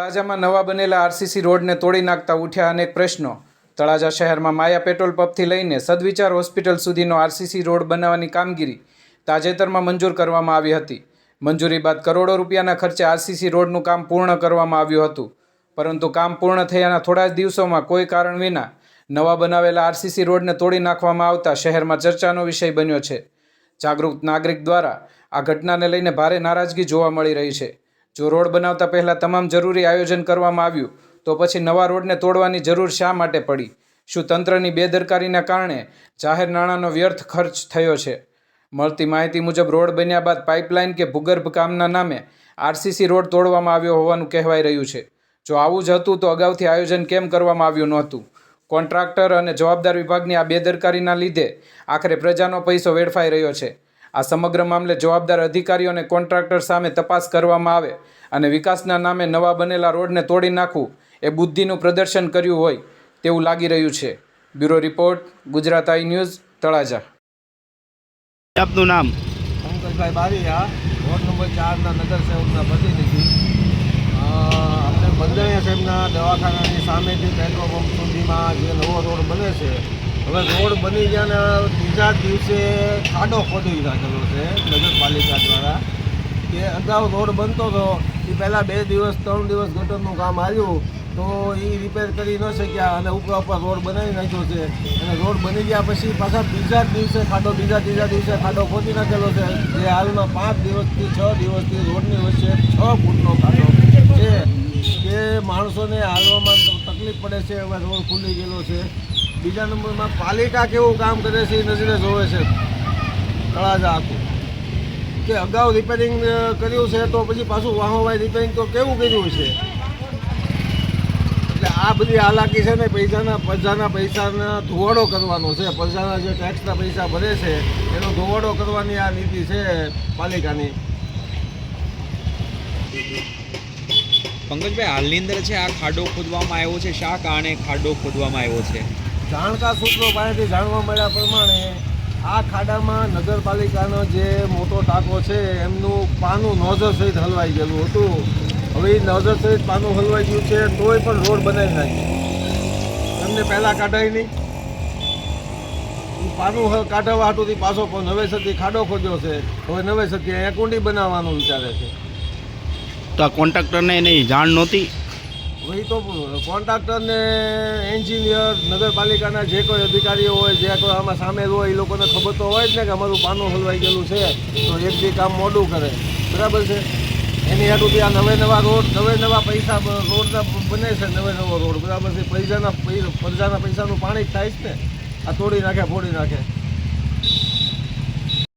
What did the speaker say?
તળાજામાં નવા બનેલા આરસીસી રોડને તોડી નાખતા ઉઠ્યા અનેક પ્રશ્નો। તળાજા શહેરમાં માયા પેટ્રોલ પંપથી લઈને સદવિચાર હોસ્પિટલ સુધીનો આરસીસી રોડ બનાવવાની કામગીરી તાજેતરમાં મંજૂર કરવામાં આવી હતી। મંજૂરી બાદ કરોડો રૂપિયાના ખર્ચે આરસીસી રોડનું કામ પૂર્ણ કરવામાં આવ્યું હતું, પરંતુ કામ પૂર્ણ થયાના થોડા જ દિવસોમાં કોઈ કારણ વિના નવા બનાવેલા આરસીસી રોડને તોડી નાખવામાં આવતા શહેરમાં ચર્ચાનો વિષય બન્યો છે। જાગૃત નાગરિક દ્વારા આ ઘટનાને લઈને ભારે નારાજગી જોવા મળી રહી છે। જો રોડ બનાવતા પહેલાં તમામ જરૂરી આયોજન કરવામાં આવ્યું તો પછી નવા રોડને તોડવાની જરૂર શા માટે પડી? શું તંત્રની બેદરકારીના કારણે જાહેર નાણાંનો વ્યર્થ ખર્ચ થયો છે? મળતી માહિતી મુજબ રોડ બન્યા બાદ પાઇપલાઇન કે ભૂગર્ભ કામના નામે આરસીસી રોડ તોડવામાં આવ્યો હોવાનું કહેવાઈ રહ્યું છે। જો આવું જ હતું તો અગાઉથી આયોજન કેમ કરવામાં આવ્યું નહોતું? કોન્ટ્રાક્ટર અને જવાબદાર વિભાગની આ બેદરકારીના લીધે આખરે પ્રજાનો પૈસો વેડફાઈ રહ્યો છે। આ સમગ્ર મામલે જવાબદાર અધિકારીઓ અને કોન્ટ્રાક્ટર સામે તપાસ કરવામાં આવે અને વિકાસના નામે નવા બનેલા રોડને તોડી નાખવું એ બુદ્ધિનું પ્રદર્શન કર્યું હોય તેવું લાગી રહ્યું છે। બ્યુરો રિપોર્ટ, ગુજરાત આઈ ન્યૂઝ, તળાજા। આપનું નામ? પંકજભાઈ બારીયા, વોર્ડ નંબર 4ના નગરસેવકના પ્રતિનિધિ। આપણે બંધાણીયા સાહેબના દવાખાનાની સામેથી પેટ્રોલ પંપ સુધીમાં જે નવો રોડ બને છે, હવે રોડ બની ગયાના બીજા દિવસે ખાડો ખોદી નાખેલો છે નગરપાલિકા દ્વારા। કે અગાઉ રોડ બનતો હતો એ પહેલાં 2 દિવસ 3 દિવસ ગટરનું કામ આવ્યું તો એ રિપેર કરી ન શક્યા અને ઉપર રોડ બનાવી નાખ્યો છે। અને રોડ બની ગયા પછી પાછા બીજા જ દિવસે ખાડો, ત્રીજા દિવસે ખાડો ખોદી નાખેલો છે, જે હાલમાં 5 દિવસથી 6 દિવસથી રોડની વચ્ચે 6 ફૂટનો ખાડો છે કે માણસોને હાલવામાં તકલીફ પડે છે। હવે રોડ ખુલી ગયેલો છે। બીજા નંબરમાં પાલિકા કેવું કામ કરે છે એ નજરે જોવે છે તળાજા આખું, કે અગાઉ રિપેરિંગ કર્યું છે તો પછી પાછું વાહોવાય રિપેરિંગ તો કેવું કર્યું છે। એટલે આ બધી હાલાકી છે ને પ્રજાના પૈસાના ધોવાડો કરવાનો છે। પ્રજાના જે ટેક્સના પૈસા ભરે છે એનો ધોવાડો કરવાની આ નીતિ છે પાલિકાની। પંકજભાઈ, હાલની અંદર છે આ ખાડો ખોદવામાં આવ્યો છે, શા કારણે ખાડો ખોદવામાં આવ્યો છે? જાણકાર સૂત્રો પાસેથી જાણવા મળ્યા પ્રમાણે આ ખાડામાં નગરપાલિકાનો જે મોટો ટાંકો છે એમનું પાનું નોઝર સહિત હલવાઈ ગયેલું હતું। હવે એ નોઝર સહિત પાનું હલવાઈ ગયું છે તોય પણ રોડ બનાવી નાખ્યો। એમને પહેલાં કાઢાય નહીં, પાનું કાઢવા હાટુંથી પાછો પણ નવેસરથી ખાડો ખોદ્યો છે। હવે નવેસરથી અહીંયા કુંડી બનાવવાનું વિચારે છે। તો આ કોન્ટ્રાક્ટરને એની જાણ નહોતી? વહી તો કોન્ટ્રાક્ટરને, એન્જિનિયર, નગરપાલિકાના જે કોઈ અધિકારીઓ હોય, જે કોઈ આમાં સામેલ હોય એ લોકોને ખબર તો હોય જ ને કે અમારું પાનું હલવાઈ ગયેલું છે તો એક બી કામ મોડું કરે, બરાબર છે। એની હેતુથી આ નવા રોડ, નવા પૈસા રોડના બને છે, નવો રોડ, બરાબર છે। પ્રજાના પૈસાનું પાણી જ થાય છે ને, આ તોડી નાખે, ફોડી નાખે।